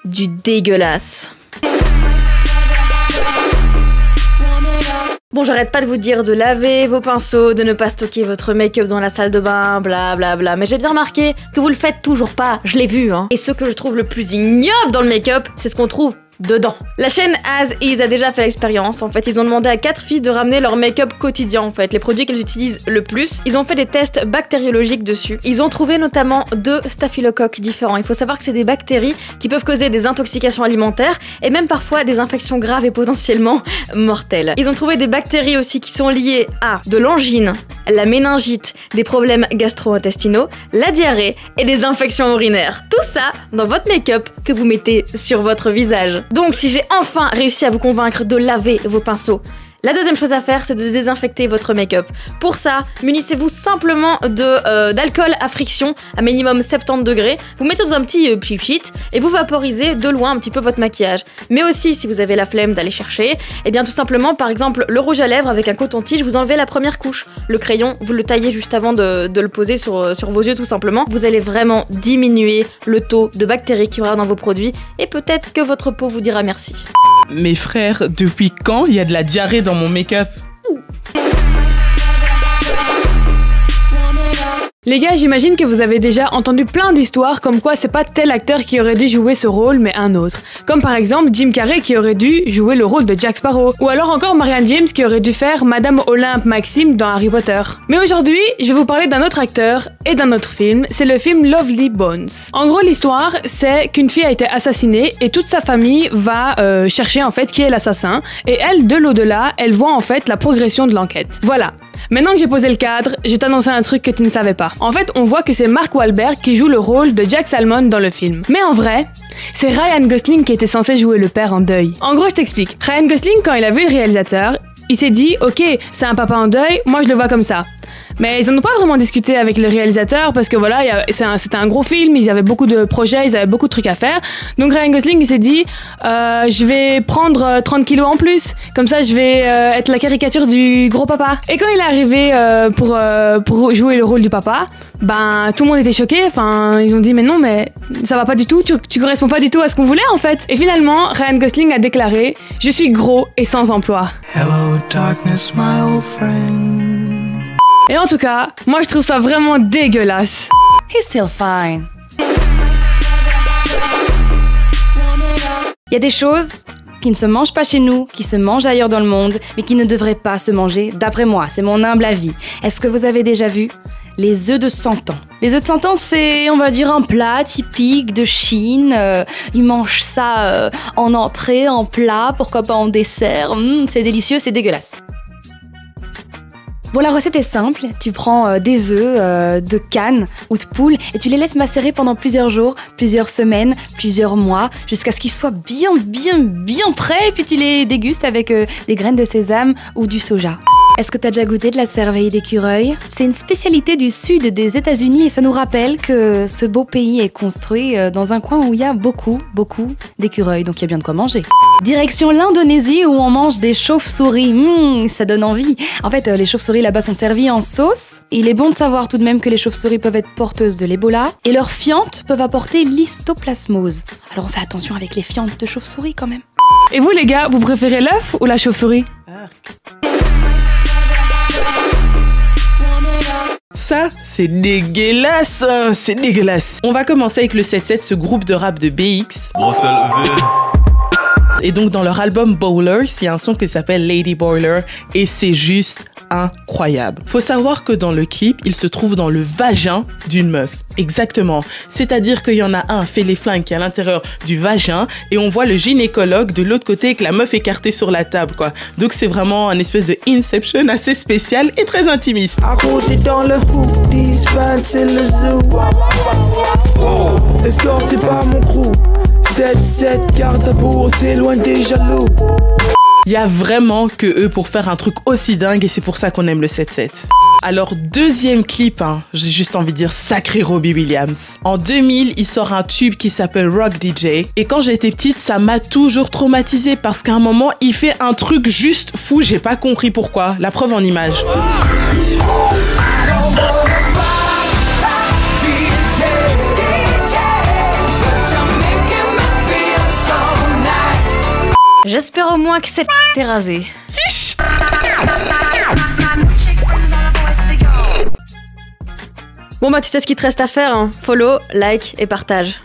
du dégueulasse. Bon, j'arrête pas de vous dire de laver vos pinceaux, de ne pas stocker votre make-up dans la salle de bain, blablabla, bla bla, mais j'ai bien remarqué que vous le faites toujours pas, je l'ai vu, hein. Et ce que je trouve le plus ignoble dans le make-up, c'est ce qu'on trouve dedans. La chaîne As Is a déjà fait l'expérience. En fait, ils ont demandé à 4 filles de ramener leur make-up quotidien, en fait, les produits qu'elles utilisent le plus. Ils ont fait des tests bactériologiques dessus. Ils ont trouvé notamment 2 staphylocoques différents. Il faut savoir que c'est des bactéries qui peuvent causer des intoxications alimentaires et même parfois des infections graves et potentiellement mortelles. Ils ont trouvé des bactéries aussi qui sont liées à de l'angine, la méningite, des problèmes gastro-intestinaux, la diarrhée et des infections urinaires. Tout ça dans votre make-up que vous mettez sur votre visage. Donc si j'ai enfin réussi à vous convaincre de laver vos pinceaux, la deuxième chose à faire, c'est de désinfecter votre make-up. Pour ça, munissez-vous simplement d'alcool à friction à minimum 70 degrés. Vous mettez dans un petit pchit et vous vaporisez de loin un petit peu votre maquillage. Mais aussi, si vous avez la flemme d'aller chercher, eh bien tout simplement, par exemple, le rouge à lèvres avec un coton-tige, vous enlevez la première couche. Le crayon, vous le taillez juste avant de le poser sur vos yeux tout simplement. Vous allez vraiment diminuer le taux de bactéries qu'il y aura dans vos produits et peut-être que votre peau vous dira merci. Mes frères, depuis quand il y a de la diarrhée dans mon make-up? Les gars, j'imagine que vous avez déjà entendu plein d'histoires comme quoi c'est pas tel acteur qui aurait dû jouer ce rôle mais un autre. Comme par exemple Jim Carrey qui aurait dû jouer le rôle de Jack Sparrow. Ou alors encore Marianne James qui aurait dû faire Madame Olympe Maxime dans Harry Potter. Mais aujourd'hui, je vais vous parler d'un autre acteur et d'un autre film, c'est le film Lovely Bones. En gros, l'histoire, c'est qu'une fille a été assassinée et toute sa famille va chercher en fait qui est l'assassin. Et elle, de l'au-delà, elle voit en fait la progression de l'enquête. Voilà. Maintenant que j'ai posé le cadre, je vais t'annoncer un truc que tu ne savais pas. En fait, on voit que c'est Mark Wahlberg qui joue le rôle de Jack Salmon dans le film. Mais en vrai, c'est Ryan Gosling qui était censé jouer le père en deuil. En gros, je t'explique. Ryan Gosling, quand il a vu le réalisateur, il s'est dit « Ok, c'est un papa en deuil, moi je le vois comme ça ». Mais ils n'en ont pas vraiment discuté avec le réalisateur parce que voilà, c'était un gros film, ils avaient beaucoup de projets, ils avaient beaucoup de trucs à faire. Donc Ryan Gosling, il s'est dit je vais prendre 30 kilos en plus, comme ça je vais être la caricature du gros papa. Et quand il est arrivé pour jouer le rôle du papa, ben tout le monde était choqué, enfin ils ont dit mais non mais ça va pas du tout, tu corresponds pas du tout à ce qu'on voulait en fait. Et finalement, Ryan Gosling a déclaré je suis gros et sans emploi. Hello darkness my old friend. Et en tout cas, moi je trouve ça vraiment dégueulasse. He's still fine. Il y a des choses qui ne se mangent pas chez nous, qui se mangent ailleurs dans le monde, mais qui ne devraient pas se manger, d'après moi, c'est mon humble avis. Est-ce que vous avez déjà vu les œufs de 100 ans? Les œufs de 100 ans, c'est, on va dire, un plat typique de Chine. Ils mangent ça en entrée, en plat, pourquoi pas en dessert. C'est délicieux, c'est dégueulasse. Bon, la recette est simple, tu prends des œufs de canne ou de poule et tu les laisses macérer pendant plusieurs jours, plusieurs semaines, plusieurs mois, jusqu'à ce qu'ils soient bien prêts et puis tu les dégustes avec des graines de sésame ou du soja. Est-ce que t'as déjà goûté de la cervelle d'écureuil? C'est une spécialité du sud des États-Unis et ça nous rappelle que ce beau pays est construit dans un coin où il y a beaucoup d'écureuils, donc il y a bien de quoi manger. Direction l'Indonésie où on mange des chauves-souris. Ça donne envie. En fait, les chauves-souris là-bas sont servies en sauce. Il est bon de savoir tout de même que les chauves-souris peuvent être porteuses de l'Ebola et leurs fientes peuvent apporter l'histoplasmose. Alors on fait attention avec les fientes de chauves-souris quand même. Et vous les gars, vous préférez l'œuf ou la chauve-souris? Ça, c'est dégueulasse, c'est dégueulasse. On va commencer avec le 7-7, ce groupe de rap de BX. Et donc dans leur album Bowlers, il y a un son qui s'appelle Lady Boiler et c'est juste incroyable. Faut savoir que dans le clip, il se trouve dans le vagin d'une meuf. Exactement. C'est-à-dire qu'il y en a un fait les flingues qui est à l'intérieur du vagin et on voit le gynécologue de l'autre côté avec la meuf écartée sur la table, quoi. Donc c'est vraiment un espèce de Inception assez spécial et très intimiste. Dans le hoodie, c'est le zoo. Escorté par mon crew. 7-7, garde à vous, c'est loin des jaloux. Il y a vraiment que eux pour faire un truc aussi dingue et c'est pour ça qu'on aime le 7-7. Alors deuxième clip, j'ai juste envie de dire sacré Robbie Williams. En 2000, il sort un tube qui s'appelle Rock DJ et quand j'étais petite, ça m'a toujours traumatisée parce qu'à un moment, il fait un truc juste fou, j'ai pas compris pourquoi. La preuve en image. J'espère au moins que c'est t'es rasé. Bon bah tu sais ce qu'il te reste à faire, hein. Follow, like et partage.